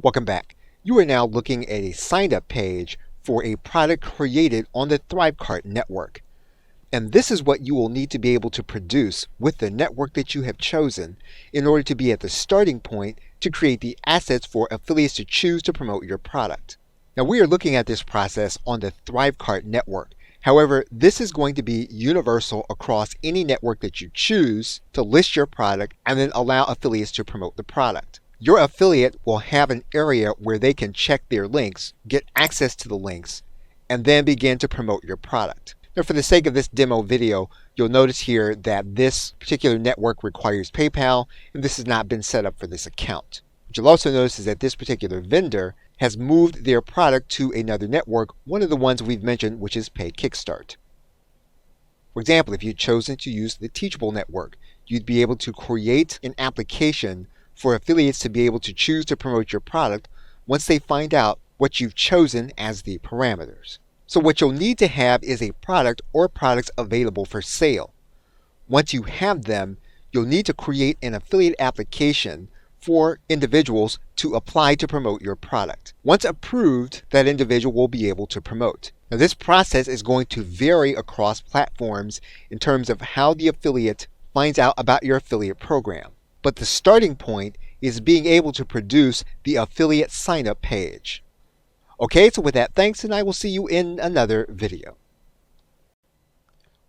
Welcome back. You are now looking at a sign-up page for a product created on the ThriveCart network. And this is what you will need to be able to produce with the network that you have chosen in order to be at the starting point to create the assets for affiliates to choose to promote your product. Now we are looking at this process on the ThriveCart network. However, this is going to be universal across any network that you choose to list your product and then allow affiliates to promote the product. Your affiliate will have an area where they can check their links, get access to the links, and then begin to promote your product. Now, for the sake of this demo video, you'll notice here that this particular network requires PayPal, and this has not been set up for this account. What you'll also notice is that this particular vendor has moved their product to another network, one of the ones we've mentioned, which is Pay Kickstart. For example, if you'd chosen to use the Teachable network, you'd be able to create an application for affiliates to be able to choose to promote your product once they find out what you've chosen as the parameters. So what you'll need to have is a product or products available for sale. Once you have them, you'll need to create an affiliate application for individuals to apply to promote your product. Once approved, that individual will be able to promote. Now this process is going to vary across platforms in terms of how the affiliate finds out about your affiliate program. But the starting point is being able to produce the affiliate sign-up page. Okay, so with that, thanks, and I will see you in another video.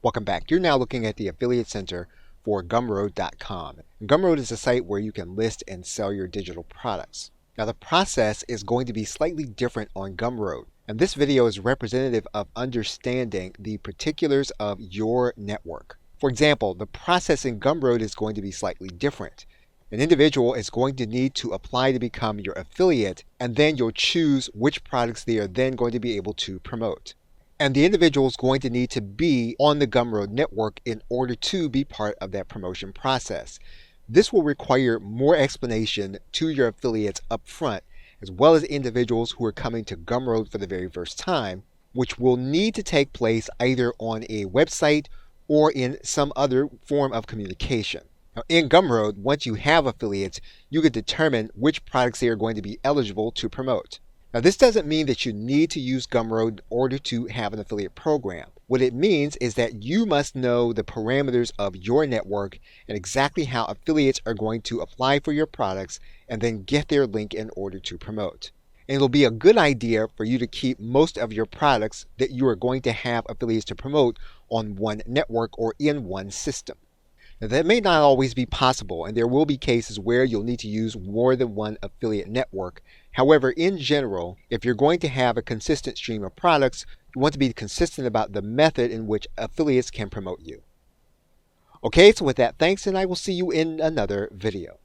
Welcome back. You're now looking at the affiliate center for Gumroad.com. Gumroad is a site where you can list and sell your digital products. Now the process is going to be slightly different on Gumroad, and this video is representative of understanding the particulars of your network. For example, the process in Gumroad is going to be slightly different. An individual is going to need to apply to become your affiliate, and then you'll choose which products they are then going to be able to promote. And the individual is going to need to be on the Gumroad network in order to be part of that promotion process. This will require more explanation to your affiliates up front, as well as individuals who are coming to Gumroad for the very first time, which will need to take place either on a website or in some other form of communication. Now, in Gumroad, once you have affiliates, you can determine which products they are going to be eligible to promote. Now, this doesn't mean that you need to use Gumroad in order to have an affiliate program. What it means is that you must know the parameters of your network and exactly how affiliates are going to apply for your products and then get their link in order to promote. And it'll be a good idea for you to keep most of your products that you are going to have affiliates to promote on one network or in one system. Now, that may not always be possible, and there will be cases where you'll need to use more than one affiliate network. However, in general, if you're going to have a consistent stream of products, you want to be consistent about the method in which affiliates can promote you. Okay, so with that, thanks, and I will see you in another video.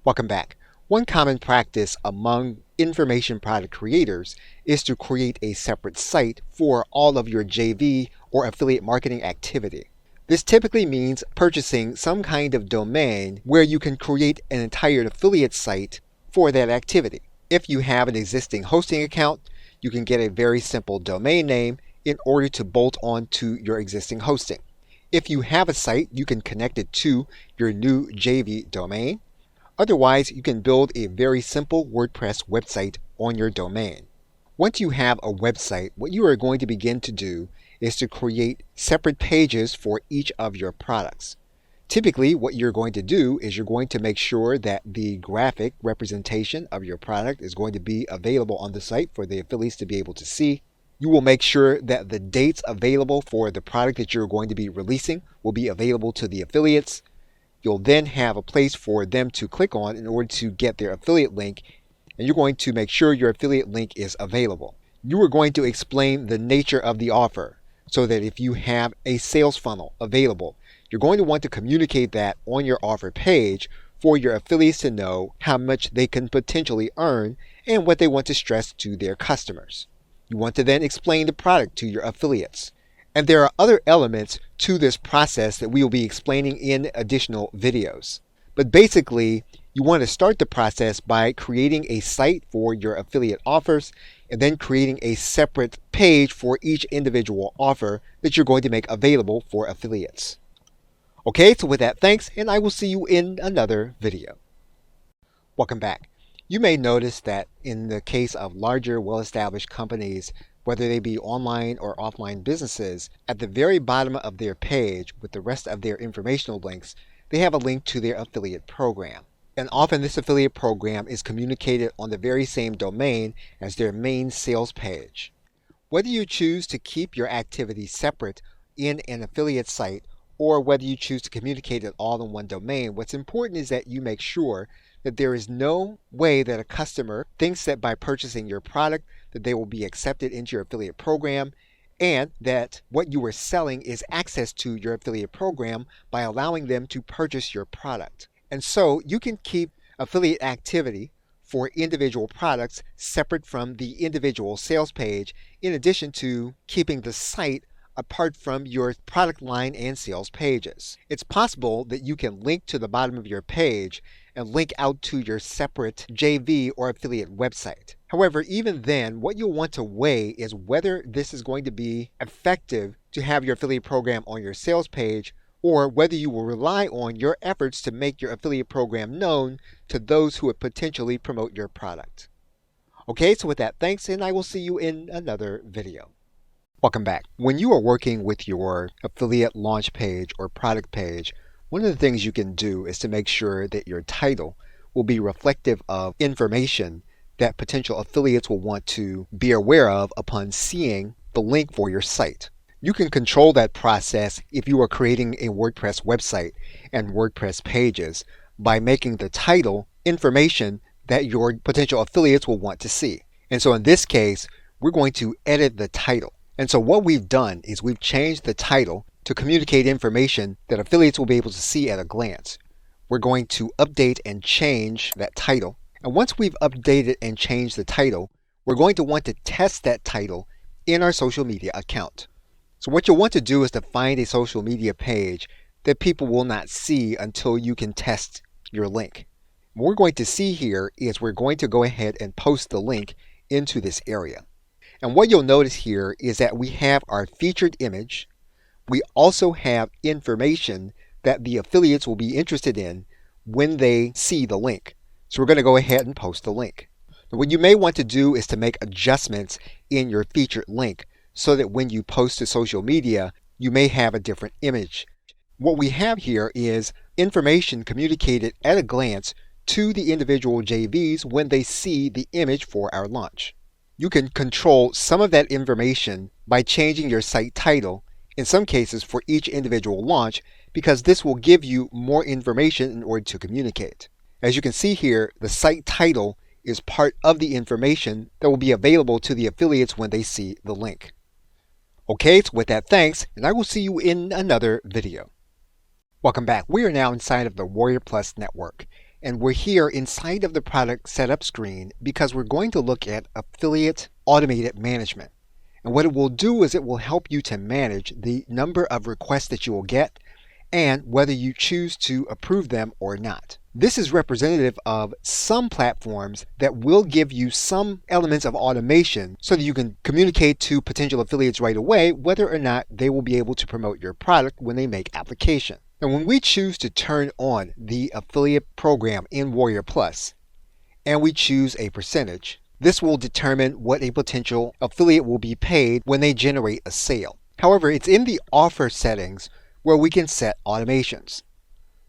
Welcome back. One common practice among information product creators is to create a separate site for all of your JV or affiliate marketing activity. This typically means purchasing some kind of domain where you can create an entire affiliate site for that activity. If you have an existing hosting account, you can get a very simple domain name in order to bolt on to your existing hosting. If you have a site, you can connect it to your new JV domain. Otherwise, you can build a very simple WordPress website on your domain. Once you have a website, what you are going to begin to do is to create separate pages for each of your products. Typically, what you're going to do is you're going to make sure that the graphic representation of your product is going to be available on the site for the affiliates to be able to see. You will make sure that the dates available for the product that you're going to be releasing will be available to the affiliates. You'll then have a place for them to click on in order to get their affiliate link, and you're going to make sure your affiliate link is available. You are going to explain the nature of the offer so that if you have a sales funnel available, you're going to want to communicate that on your offer page for your affiliates to know how much they can potentially earn and what they want to stress to their customers. You want to then explain the product to your affiliates. And there are other elements to this process that we will be explaining in additional videos. But basically, you want to start the process by creating a site for your affiliate offers and then creating a separate page for each individual offer that you're going to make available for affiliates. Okay, so with that, thanks, and I will see you in another video. Welcome back. You may notice that in the case of larger, well-established companies, whether they be online or offline businesses, at the very bottom of their page with the rest of their informational links, they have a link to their affiliate program. And often this affiliate program is communicated on the very same domain as their main sales page. Whether you choose to keep your activity separate in an affiliate site or whether you choose to communicate it all in one domain, what's important is that you make sure that there is no way that a customer thinks that by purchasing your product that they will be accepted into your affiliate program, and that what you are selling is access to your affiliate program by allowing them to purchase your product. And so you can keep affiliate activity for individual products separate from the individual sales page, in addition to keeping the site apart from your product line and sales pages. It's possible that you can link to the bottom of your page and link out to your separate JV or affiliate website. However, even then, what you'll want to weigh is whether this is going to be effective to have your affiliate program on your sales page, or whether you will rely on your efforts to make your affiliate program known to those who would potentially promote your product. Okay, so with that, thanks, and I will see you in another video. Welcome back. When you are working with your affiliate launch page or product page, one of the things you can do is to make sure that your title will be reflective of information that potential affiliates will want to be aware of upon seeing the link for your site. You can control that process if you are creating a WordPress website and WordPress pages by making the title information that your potential affiliates will want to see. And so in this case, we're going to edit the title. And so what we've done is we've changed the title to communicate information that affiliates will be able to see at a glance. We're going to update and change that title. And once we've updated and changed the title, we're going to want to test that title in our social media account. So what you'll want to do is to find a social media page that people will not see until you can test your link. What we're going to see here is we're going to go ahead and post the link into this area. And what you'll notice here is that we have our featured image. We also have information that the affiliates will be interested in when they see the link. So we're going to go ahead and post the link. Now, what you may want to do is to make adjustments in your featured link so that when you post to social media, you may have a different image. What we have here is information communicated at a glance to the individual JVs when they see the image for our launch. You can control some of that information by changing your site title, in some cases for each individual launch, because this will give you more information in order to communicate. As you can see here, the site title is part of the information that will be available to the affiliates when they see the link. Okay, so with that, thanks, and I will see you in another video. Welcome back. We are now inside of the Warrior Plus network, and we're here inside of the product setup screen because we're going to look at affiliate automated management. And what it will do is it will help you to manage the number of requests that you will get and whether you choose to approve them or not. This is representative of some platforms that will give you some elements of automation so that you can communicate to potential affiliates right away whether or not they will be able to promote your product when they make application. And when we choose to turn on the affiliate program in Warrior Plus and we choose a percentage, this will determine what a potential affiliate will be paid when they generate a sale. However, it's in the offer settings where we can set automations.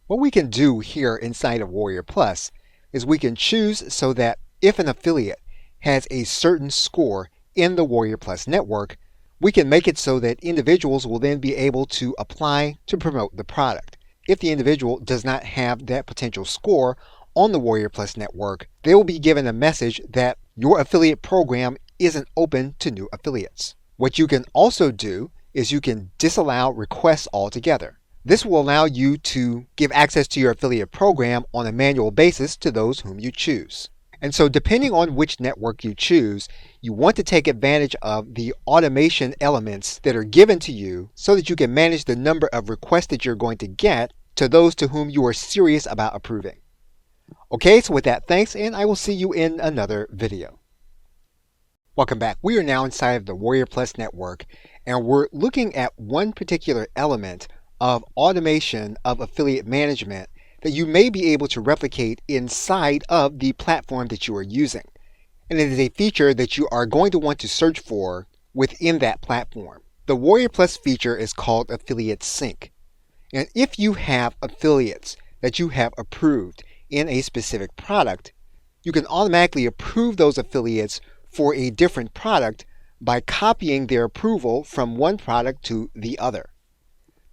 What we can do here inside of Warrior Plus is we can choose so that if an affiliate has a certain score in the Warrior Plus network, we can make it so that individuals will then be able to apply to promote the product. If the individual does not have that potential score on the Warrior Plus network, they will be given a message that your affiliate program isn't open to new affiliates. What you can also do is you can disallow requests altogether. This will allow you to give access to your affiliate program on a manual basis to those whom you choose. And so depending on which network you choose, you want to take advantage of the automation elements that are given to you so that you can manage the number of requests that you're going to get to those to whom you are serious about approving. Okay, so with that, thanks, and I will see you in another video. Welcome back. We are now inside of the Warrior Plus network, and we're looking at one particular element of automation of affiliate management that you may be able to replicate inside of the platform that you are using. And it is a feature that you are going to want to search for within that platform. The Warrior Plus feature is called Affiliate Sync. And if you have affiliates that you have approved in a specific product, you can automatically approve those affiliates for a different product by copying their approval from one product to the other.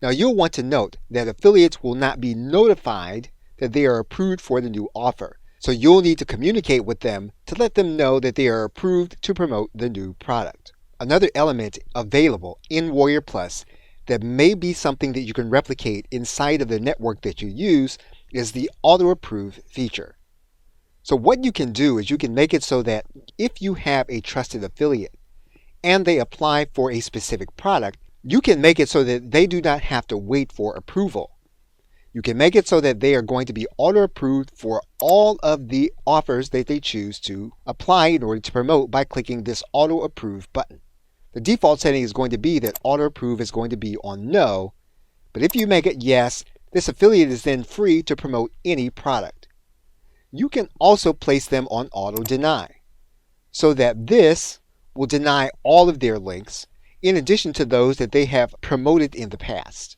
Now you'll want to note that affiliates will not be notified that they are approved for the new offer. So you'll need to communicate with them to let them know that they are approved to promote the new product. Another element available in Warrior Plus that may be something that you can replicate inside of the network that you use is the auto approve feature. So what you can do is you can make it so that if you have a trusted affiliate and they apply for a specific product, you can make it so that they do not have to wait for approval. You can make it so that they are going to be auto-approved for all of the offers that they choose to apply in order to promote by clicking this auto-approve button. The default setting is going to be that auto-approve is going to be on no, but if you make it yes, this affiliate is then free to promote any product. You can also place them on auto-deny, so that this will deny all of their links in addition to those that they have promoted in the past.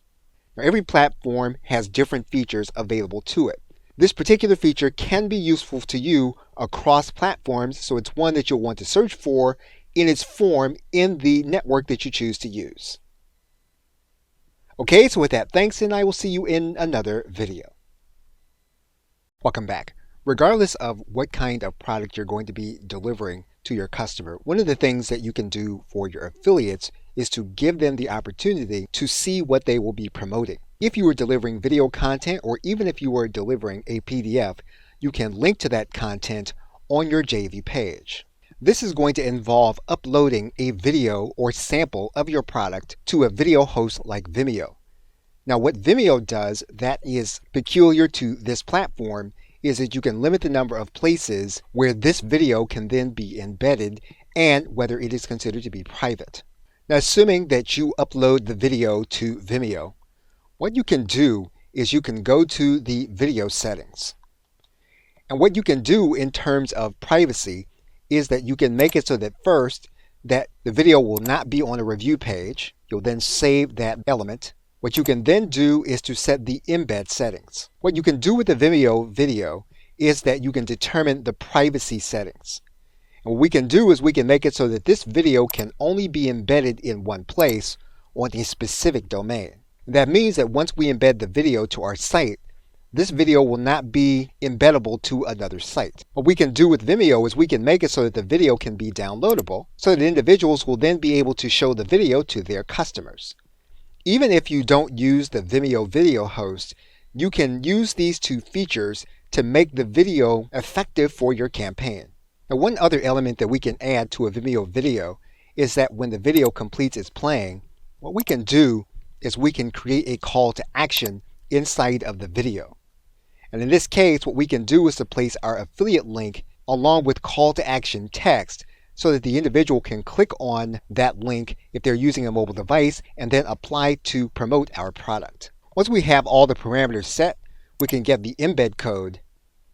Now, every platform has different features available to it. This particular feature can be useful to you across platforms, so it's one that you'll want to search for in its form in the network that you choose to use. Okay, so with that, thanks, and I will see you in another video. Welcome back. Regardless of what kind of product you're going to be delivering to your customer, one of the things that you can do for your affiliates is to give them the opportunity to see what they will be promoting. If you are delivering video content, or even if you are delivering a PDF, you can link to that content on your JV page. This is going to involve uploading a video or sample of your product to a video host like Vimeo. Now, what Vimeo does that is peculiar to this platform is that you can limit the number of places where this video can then be embedded and whether it is considered to be private. Now, assuming that you upload the video to Vimeo, what you can do is you can go to the video settings. And what you can do in terms of privacy is that you can make it so that first, that the video will not be on a review page. You'll then save that element. What you can then do is to set the embed settings. What you can do with the Vimeo video is that you can determine the privacy settings. And what we can do is we can make it so that this video can only be embedded in one place on a specific domain. That means that once we embed the video to our site, this video will not be embeddable to another site. What we can do with Vimeo is we can make it so that the video can be downloadable so that individuals will then be able to show the video to their customers. Even if you don't use the Vimeo video host, you can use these two features to make the video effective for your campaign. Now, one other element that we can add to a Vimeo video is that when the video completes its playing, what we can do is we can create a call to action inside of the video. And in this case, what we can do is to place our affiliate link along with call to action text so that the individual can click on that link if they're using a mobile device and then apply to promote our product. Once we have all the parameters set, we can get the embed code,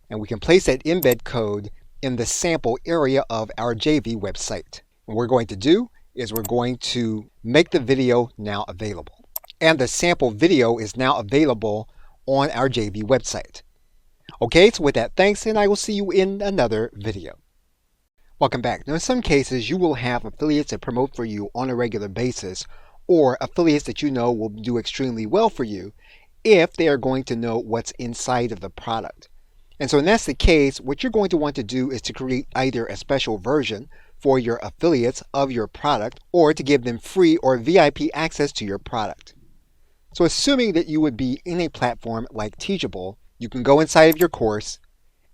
and we can place that embed code in the sample area of our JV website. What we're going to do is we're going to make the video now available. And the sample video is now available on our JV website. Okay, so with that, thanks, and I will see you in another video. Welcome back. Now, in some cases, you will have affiliates that promote for you on a regular basis, or affiliates that you know will do extremely well for you if they are going to know what's inside of the product. And so when that's the case, what you're going to want to do is to create either a special version for your affiliates of your product, or to give them free or VIP access to your product. So assuming that you would be in a platform like Teachable, you can go inside of your course,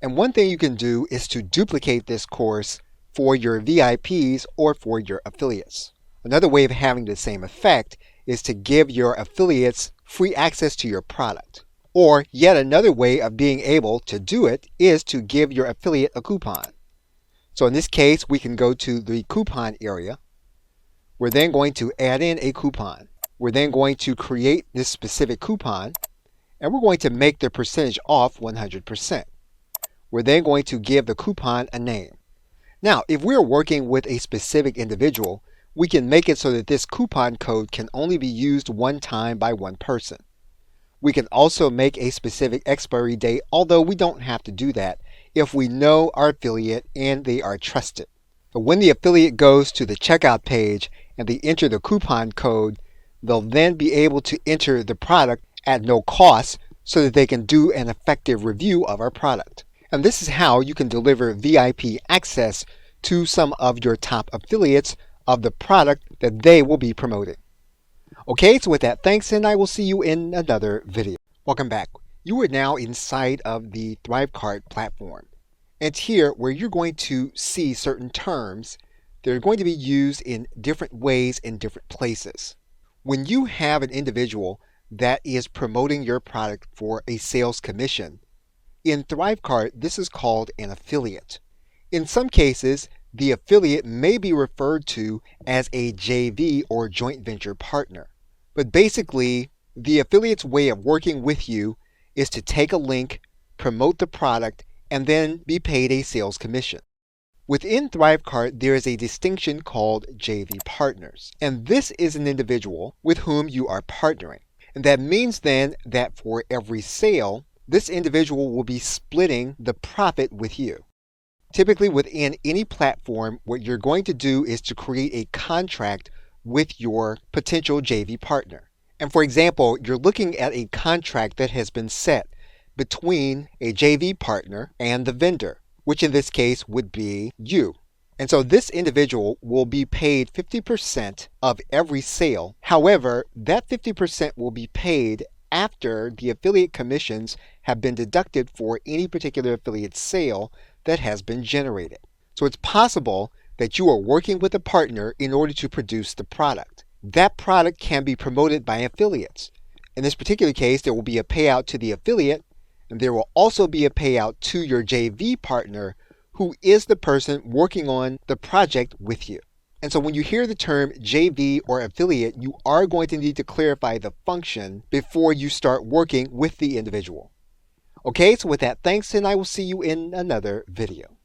and one thing you can do is to duplicate this course for your VIPs or for your affiliates. Another way of having the same effect is to give your affiliates free access to your product. Or yet another way of being able to do it is to give your affiliate a coupon. So in this case, we can go to the coupon area. We're then going to add in a coupon. We're then going to create this specific coupon, and we're going to make the percentage off 100%. We're then going to give the coupon a name. Now, if we're working with a specific individual, we can make it so that this coupon code can only be used one time by one person. We can also make a specific expiry date, although we don't have to do that if we know our affiliate and they are trusted. But when the affiliate goes to the checkout page and they enter the coupon code, they'll then be able to enter the product at no cost so that they can do an effective review of our product. And this is how you can deliver VIP access to some of your top affiliates of the product that they will be promoting. Okay, so with that, thanks, and I will see you in another video. Welcome back. You are now inside of the ThriveCart platform. It's here where you're going to see certain terms that are going to be used in different ways in different places. When you have an individual that is promoting your product for a sales commission, in ThriveCart, this is called an affiliate. In some cases, the affiliate may be referred to as a JV or joint venture partner. But basically, the affiliate's way of working with you is to take a link, promote the product, and then be paid a sales commission. Within ThriveCart, there is a distinction called JV partners. And this is an individual with whom you are partnering. And that means then that for every sale, this individual will be splitting the profit with you. Typically within any platform, what you're going to do is to create a contract with your potential JV partner. And for example, you're looking at a contract that has been set between a JV partner and the vendor, which in this case would be you. And so this individual will be paid 50% of every sale. However, that 50% will be paid after the affiliate commissions have been deducted for any particular affiliate sale that has been generated. So it's possible that you are working with a partner in order to produce the product. That product can be promoted by affiliates. In this particular case, there will be a payout to the affiliate, and there will also be a payout to your JV partner, who is the person working on the project with you. And so when you hear the term JV or affiliate, you are going to need to clarify the function before you start working with the individual. Okay, so with that, thanks, and I will see you in another video.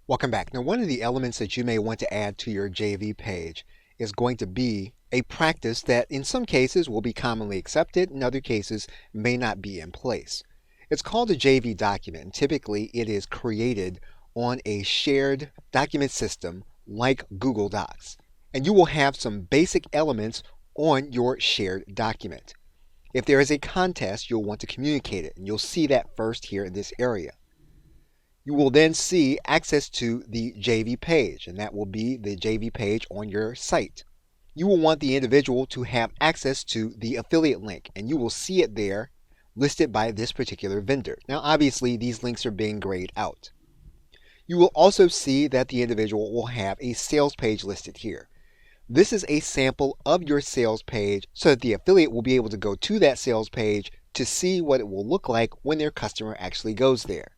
Welcome back. Now, one of the elements that you may want to add to your JV page is going to be a practice that in some cases will be commonly accepted, in other cases may not be in place. It's called a JV document, and typically it is created on a shared document system like Google Docs. And you will have some basic elements on your shared document. If there is a contest, you'll want to communicate it, and you'll see that first here in this area. You will then see access to the JV page, and that will be the JV page on your site. You will want the individual to have access to the affiliate link, and you will see it there listed by this particular vendor. Now, obviously, these links are being grayed out. You will also see that the individual will have a sales page listed here. This is a sample of your sales page so that the affiliate will be able to go to that sales page to see what it will look like when their customer actually goes there.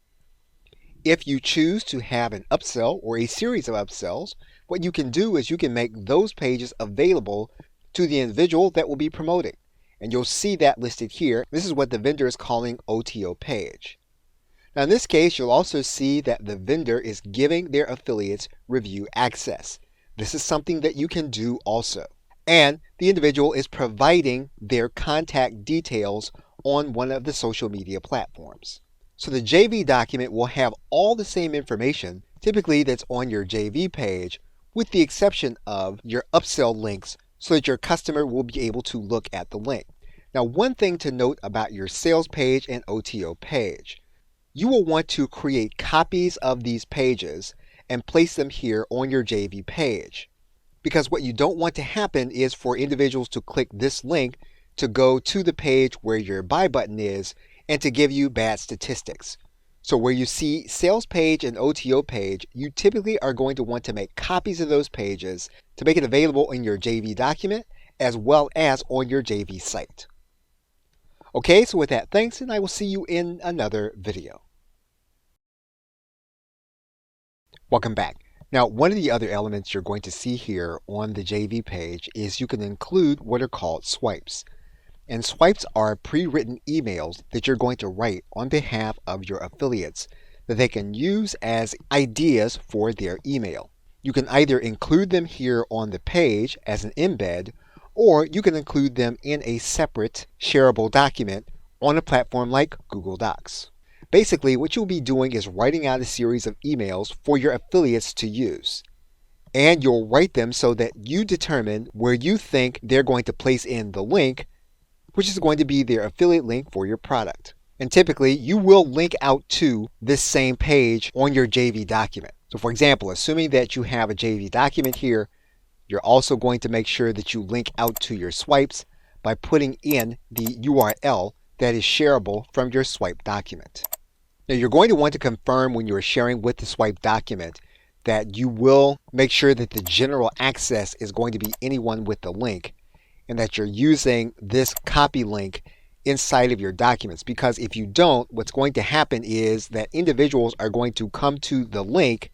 If you choose to have an upsell or a series of upsells, what you can do is you can make those pages available to the individual that will be promoting. And you'll see that listed here. This is what the vendor is calling OTO page. Now in this case, you'll also see that the vendor is giving their affiliates review access. This is something that you can do also. And the individual is providing their contact details on one of the social media platforms. So the JV document will have all the same information, typically that's on your JV page, with the exception of your upsell links so that your customer will be able to look at the link. Now, one thing to note about your sales page and OTO page, you will want to create copies of these pages and place them here on your JV page. Because what you don't want to happen is for individuals to click this link to go to the page where your buy button is and to give you bad statistics. So where you see sales page and OTO page, you typically are going to want to make copies of those pages to make it available in your JV document as well as on your JV site. Okay, so with that, thanks, and I will see you in another video. Welcome back. Now, one of the other elements you're going to see here on the JV page is you can include what are called swipes. And swipes are pre-written emails that you're going to write on behalf of your affiliates that they can use as ideas for their email. You can either include them here on the page as an embed, or you can include them in a separate shareable document on a platform like Google Docs. Basically, what you'll be doing is writing out a series of emails for your affiliates to use. And you'll write them so that you determine where you think they're going to place in the link, which is going to be their affiliate link for your product. And typically, you will link out to this same page on your JV document. So for example, assuming that you have a JV document here, you're also going to make sure that you link out to your swipes by putting in the URL that is shareable from your swipe document. Now you're going to want to confirm when you're sharing with the swipe document that you will make sure that the general access is going to be anyone with the link, and that you're using this copy link inside of your documents. Because if you don't, what's going to happen is that individuals are going to come to the link,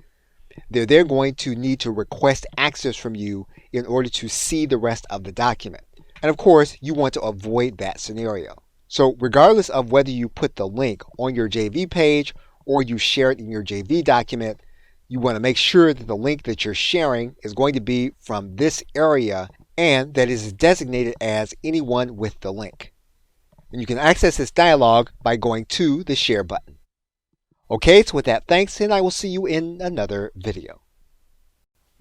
they're going to need to request access from you in order to see the rest of the document. And of course, you want to avoid that scenario. So regardless of whether you put the link on your JV page or you share it in your JV document, you want to make sure that the link that you're sharing is going to be from this area and that is designated as anyone with the link. And you can access this dialog by going to the share button. Okay, so with that, thanks, and I will see you in another video.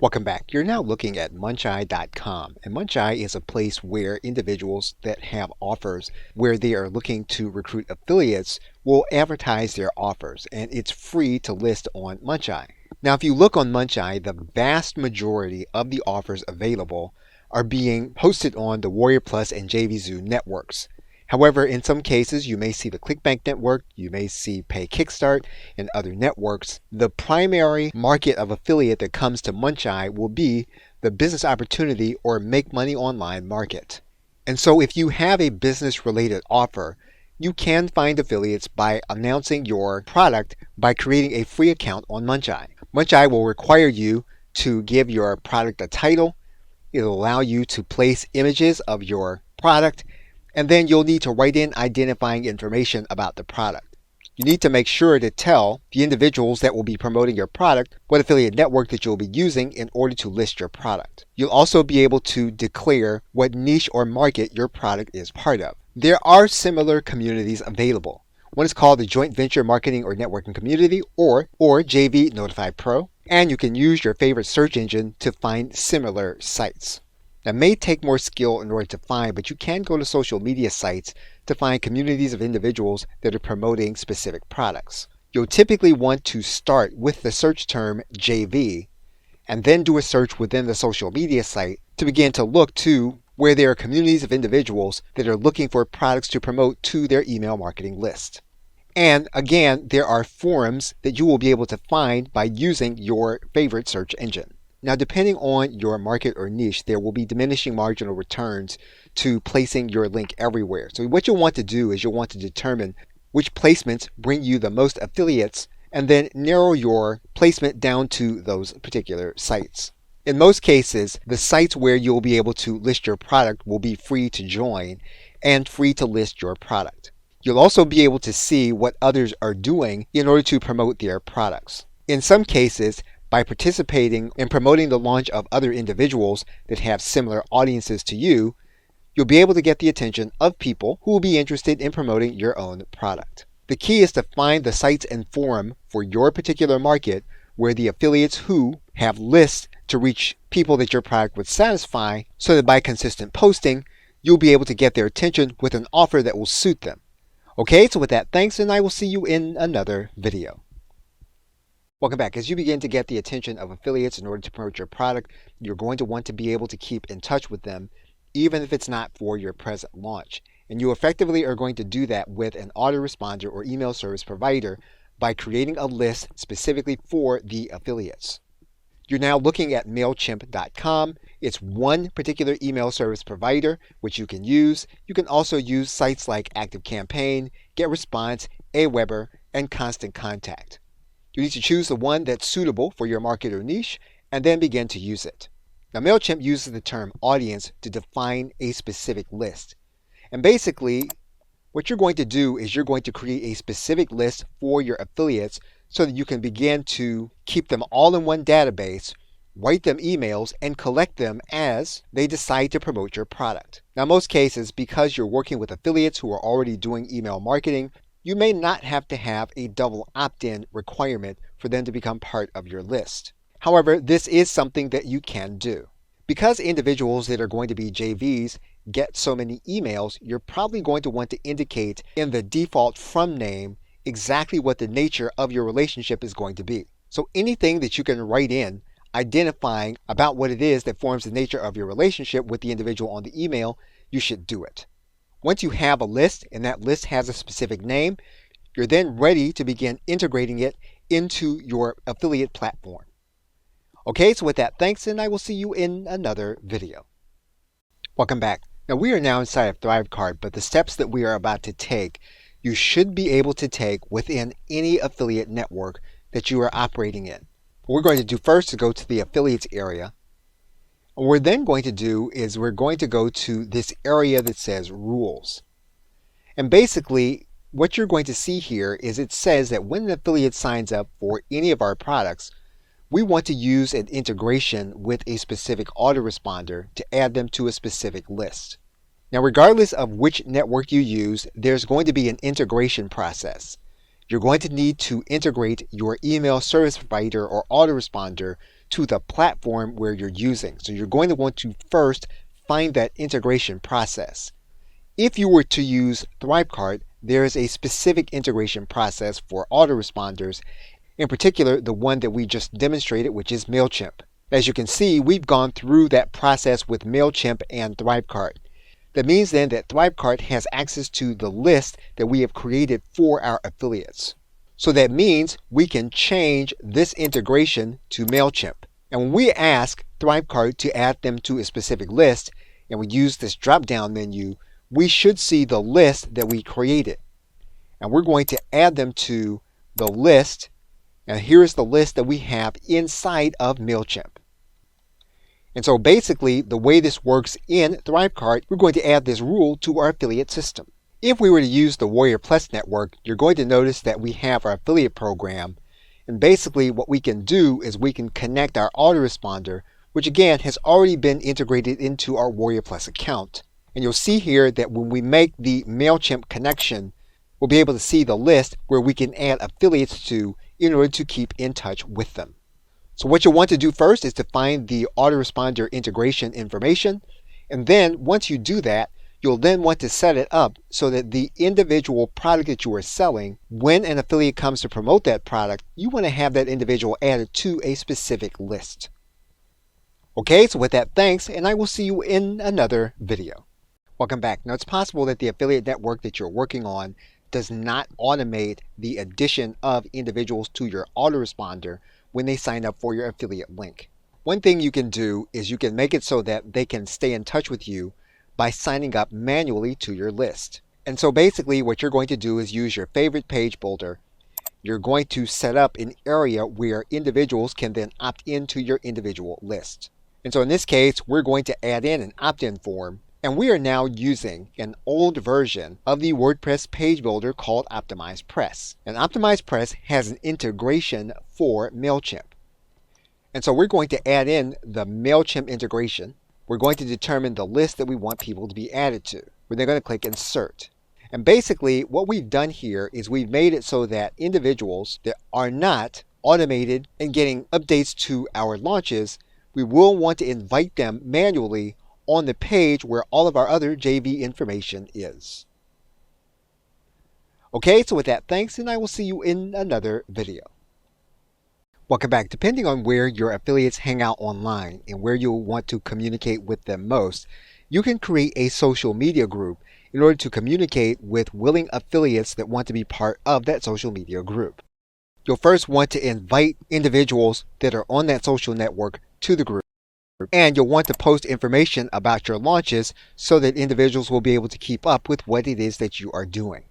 Welcome back. You're now looking at muncheye.com, and Muncheye is a place where individuals that have offers where they are looking to recruit affiliates will advertise their offers, and it's free to list on Muncheye. Now, if you look on Muncheye, the vast majority of the offers available are being posted on the Warrior Plus and JVZoo networks. However, in some cases, you may see the ClickBank network, you may see Pay Kickstart, and other networks. The primary market of affiliate that comes to Muncheye will be the business opportunity or make money online market. And so if you have a business-related offer, you can find affiliates by announcing your product by creating a free account on Muncheye. Muncheye will require you to give your product a title. It'll allow you to place images of your product, and then you'll need to write in identifying information about the product. You need to make sure to tell the individuals that will be promoting your product what affiliate network that you'll be using in order to list your product. You'll also be able to declare what niche or market your product is part of. There are similar communities available. One is called the Joint Venture Marketing or Networking Community, or JV Notify Pro, and you can use your favorite search engine to find similar sites. That may take more skill in order to find, but you can go to social media sites to find communities of individuals that are promoting specific products. You'll typically want to start with the search term JV and then do a search within the social media site to begin to look to where there are communities of individuals that are looking for products to promote to their email marketing list. And again, there are forums that you will be able to find by using your favorite search engine. Now, depending on your market or niche, there will be diminishing marginal returns to placing your link everywhere. So what you'll want to do is you'll want to determine which placements bring you the most affiliates and then narrow your placement down to those particular sites. In most cases, the sites where you'll be able to list your product will be free to join and free to list your product. You'll also be able to see what others are doing in order to promote their products. In some cases, by participating in promoting the launch of other individuals that have similar audiences to you, you'll be able to get the attention of people who will be interested in promoting your own product. The key is to find the sites and forum for your particular market where the affiliates who have lists to reach people that your product would satisfy, so that by consistent posting, you'll be able to get their attention with an offer that will suit them. Okay, so with that, thanks, and I will see you in another video. Welcome back. As you begin to get the attention of affiliates in order to promote your product, you're going to want to be able to keep in touch with them, even if it's not for your present launch. And you effectively are going to do that with an autoresponder or email service provider by creating a list specifically for the affiliates. You're now looking at MailChimp.com. It's one particular email service provider which you can use. You can also use sites like ActiveCampaign, GetResponse, Aweber, and Constant Contact. You need to choose the one that's suitable for your market or niche and then begin to use it. Now, MailChimp uses the term audience to define a specific list. And basically, what you're going to do is you're going to create a specific list for your affiliates so that you can begin to keep them all in one database, write them emails, and collect them as they decide to promote your product. Now, in most cases, because you're working with affiliates who are already doing email marketing, you may not have to have a double opt-in requirement for them to become part of your list. However, this is something that you can do. Because individuals that are going to be JVs get so many emails, you're probably going to want to indicate in the default from name exactly what the nature of your relationship is going to be. So anything that you can write in identifying about what it is that forms the nature of your relationship with the individual on the email, you should do it. Once you have a list and that list has a specific name, you're then ready to begin integrating it into your affiliate platform. Okay, so with that, thanks, and I will see you in another video. Welcome back. Now we are now inside of ThriveCart, but the steps that we are about to take, you should be able to take within any affiliate network that you are operating in. What we're going to do first is go to the affiliates area. What we're then going to do is we're going to go to this area that says rules. And basically, what you're going to see here is it says that when an affiliate signs up for any of our products, we want to use an integration with a specific autoresponder to add them to a specific list. Now, regardless of which network you use, there's going to be an integration process. You're going to need to integrate your email service provider or autoresponder to the platform where you're using. So you're going to want to first find that integration process. If you were to use ThriveCart, there is a specific integration process for autoresponders, in particular, the one that we just demonstrated, which is MailChimp. As you can see, we've gone through that process with MailChimp and ThriveCart. That means then that ThriveCart has access to the list that we have created for our affiliates. So that means we can change this integration to MailChimp. And when we ask ThriveCart to add them to a specific list, and we use this drop-down menu, we should see the list that we created. And we're going to add them to the list. Now here's the list that we have inside of MailChimp. And so basically, the way this works in ThriveCart, we're going to add this rule to our affiliate system. If we were to use the Warrior Plus network, you're going to notice that we have our affiliate program. And basically what we can do is we can connect our autoresponder, which again has already been integrated into our Warrior Plus account. And you'll see here that when we make the MailChimp connection, we'll be able to see the list where we can add affiliates to in order to keep in touch with them. So what you'll want to do first is to find the autoresponder integration information. And then once you do that, you'll then want to set it up so that the individual product that you are selling, when an affiliate comes to promote that product, you want to have that individual added to a specific list. Okay, so with that, thanks, and I will see you in another video. Welcome back. Now, it's possible that the affiliate network that you're working on does not automate the addition of individuals to your autoresponder when they sign up for your affiliate link. One thing you can do is you can make it so that they can stay in touch with you by signing up manually to your list. And so basically what you're going to do is use your favorite page builder. You're going to set up an area where individuals can then opt into your individual list. And so in this case, we're going to add in an opt-in form. And we are now using an old version of the WordPress page builder called OptimizePress. And OptimizePress has an integration for MailChimp. And so we're going to add in the MailChimp integration. We're going to determine the list that we want people to be added to. We're then going to click Insert. And basically what we've done here is we've made it so that individuals that are not automated and getting updates to our launches, we will want to invite them manually on the page where all of our other JV information is. Okay, so with that, thanks, and I will see you in another video. Welcome back. Depending on where your affiliates hang out online and where you'll want to communicate with them most, you can create a social media group in order to communicate with willing affiliates that want to be part of that social media group. You'll first want to invite individuals that are on that social network to the group. And you'll want to post information about your launches so that individuals will be able to keep up with what it is that you are doing.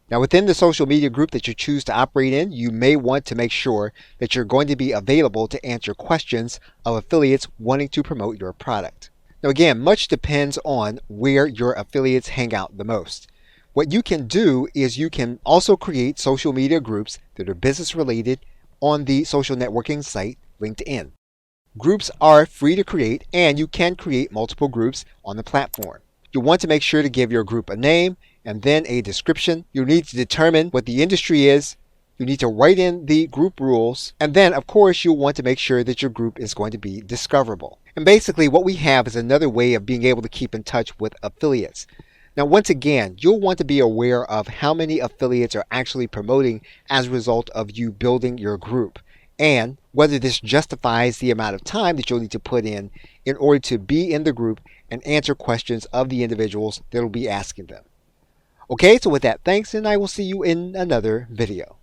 Now, within the social media group that you choose to operate in, you may want to make sure that you're going to be available to answer questions of affiliates wanting to promote your product. Now again, much depends on where your affiliates hang out the most. What you can do is you can also create social media groups that are business related on the social networking site LinkedIn. Groups are free to create, and you can create multiple groups on the platform. You'll want to make sure to give your group a name and then a description. You need to determine what the industry is. You need to write in the group rules. And then, of course, you'll want to make sure that your group is going to be discoverable. And basically, what we have is another way of being able to keep in touch with affiliates. Now, once again, you'll want to be aware of how many affiliates are actually promoting as a result of you building your group, and whether this justifies the amount of time that you'll need to put in order to be in the group and answer questions of the individuals that will be asking them. Okay, so with that, thanks, and I will see you in another video.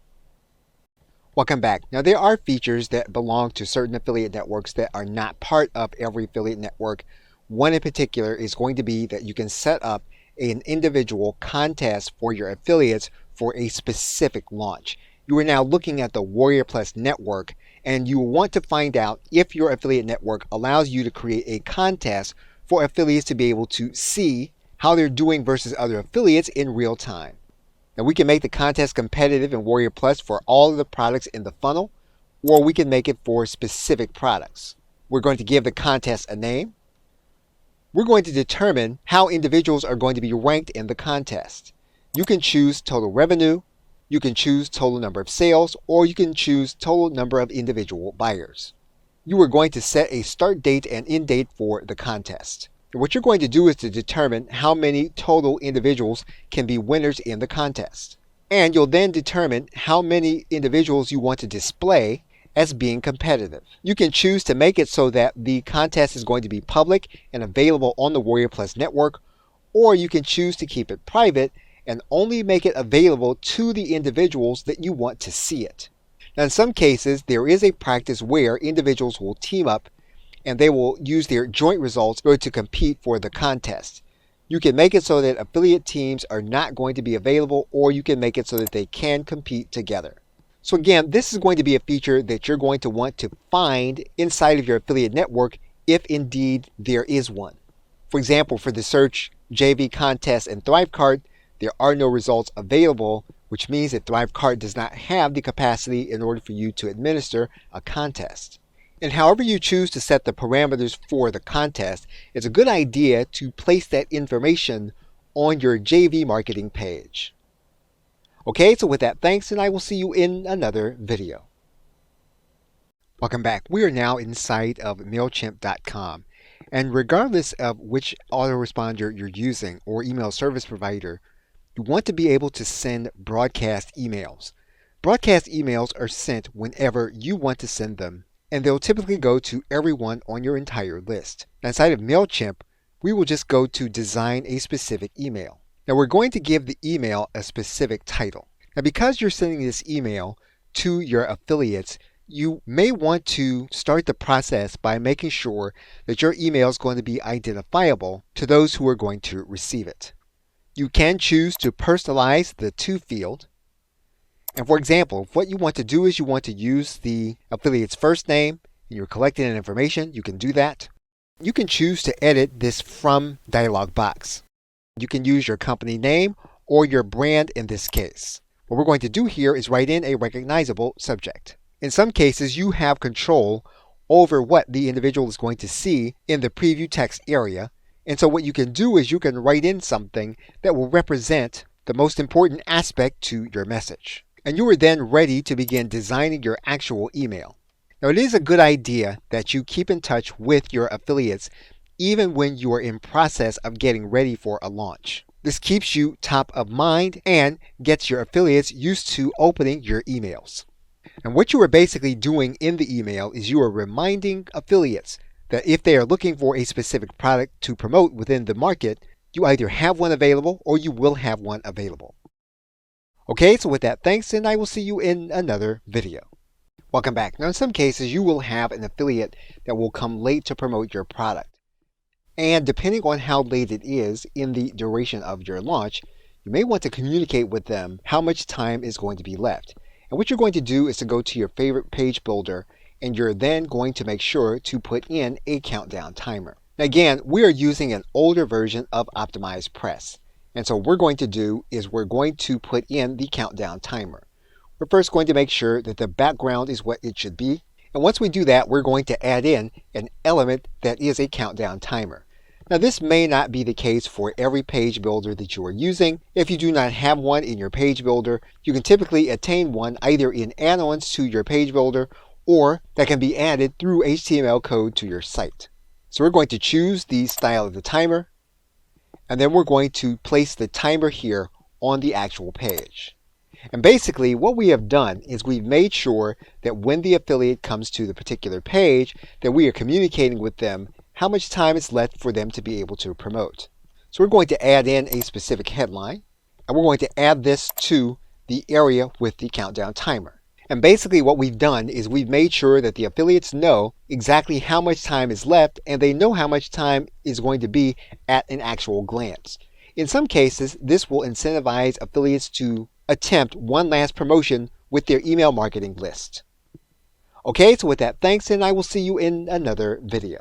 Welcome back. Now, there are features that belong to certain affiliate networks that are not part of every affiliate network. One in particular is going to be that you can set up an individual contest for your affiliates for a specific launch. You are now looking at the Warrior Plus network, and you will want to find out if your affiliate network allows you to create a contest for affiliates to be able to see how they're doing versus other affiliates in real time. Now, we can make the contest competitive in Warrior Plus for all of the products in the funnel, or we can make it for specific products. We're going to give the contest a name. We're going to determine how individuals are going to be ranked in the contest. You can choose total revenue, you can choose total number of sales, or you can choose total number of individual buyers. You are going to set a start date and end date for the contest. What you're going to do is to determine how many total individuals can be winners in the contest. And you'll then determine how many individuals you want to display as being competitive. You can choose to make it so that the contest is going to be public and available on the Warrior Plus network, or you can choose to keep it private and only make it available to the individuals that you want to see it. Now, in some cases, there is a practice where individuals will team up and they will use their joint results in order to compete for the contest. You can make it so that affiliate teams are not going to be available, or you can make it so that they can compete together. So again, this is going to be a feature that you're going to want to find inside of your affiliate network if indeed there is one. For example, for the search JV contest and ThriveCart, there are no results available, which means that ThriveCart does not have the capacity in order for you to administer a contest. And however you choose to set the parameters for the contest, it's a good idea to place that information on your JV marketing page. Okay, so with that, thanks, and I will see you in another video. Welcome back. We are now inside of MailChimp.com. And regardless of which autoresponder you're using or email service provider, you want to be able to send broadcast emails. Broadcast emails are sent whenever you want to send them, and they'll typically go to everyone on your entire list. Now, inside of MailChimp, we will just go to design a specific email. Now, we're going to give the email a specific title. Now, because you're sending this email to your affiliates, you may want to start the process by making sure that your email is going to be identifiable to those who are going to receive it. You can choose to personalize the to field. And for example, what you want to do is you want to use the affiliate's first name, and you're collecting that information. You can do that. You can choose to edit this from dialog box. You can use your company name or your brand in this case. What we're going to do here is write in a recognizable subject. In some cases, you have control over what the individual is going to see in the preview text area. And so what you can do is you can write in something that will represent the most important aspect to your message. And you are then ready to begin designing your actual email. Now, it is a good idea that you keep in touch with your affiliates even when you are in process of getting ready for a launch. This keeps you top of mind and gets your affiliates used to opening your emails. And what you are basically doing in the email is you are reminding affiliates that if they are looking for a specific product to promote within the market, you either have one available or you will have one available. Okay, so with that, thanks, and I will see you in another video. Welcome back. Now, in some cases, you will have an affiliate that will come late to promote your product. And depending on how late it is in the duration of your launch, you may want to communicate with them how much time is going to be left. And what you're going to do is to go to your favorite page builder, and you're then going to make sure to put in a countdown timer. Now again, we are using an older version of Optimized Press. And so what we're going to do is we're going to put in the countdown timer. We're first going to make sure that the background is what it should be. And once we do that, we're going to add in an element that is a countdown timer. Now this may not be the case for every page builder that you are using. If you do not have one in your page builder, you can typically attain one either in add-ons to your page builder or that can be added through HTML code to your site. So we're going to choose the style of the timer, and then we're going to place the timer here on the actual page. And basically what we have done is we've made sure that when the affiliate comes to the particular page that we are communicating with them how much time is left for them to be able to promote. So we're going to add in a specific headline, and we're going to add this to the area with the countdown timer. And basically what we've done is we've made sure that the affiliates know exactly how much time is left, and they know how much time is going to be at an actual glance. In some cases, this will incentivize affiliates to attempt one last promotion with their email marketing list. Okay, so with that, thanks, and I will see you in another video.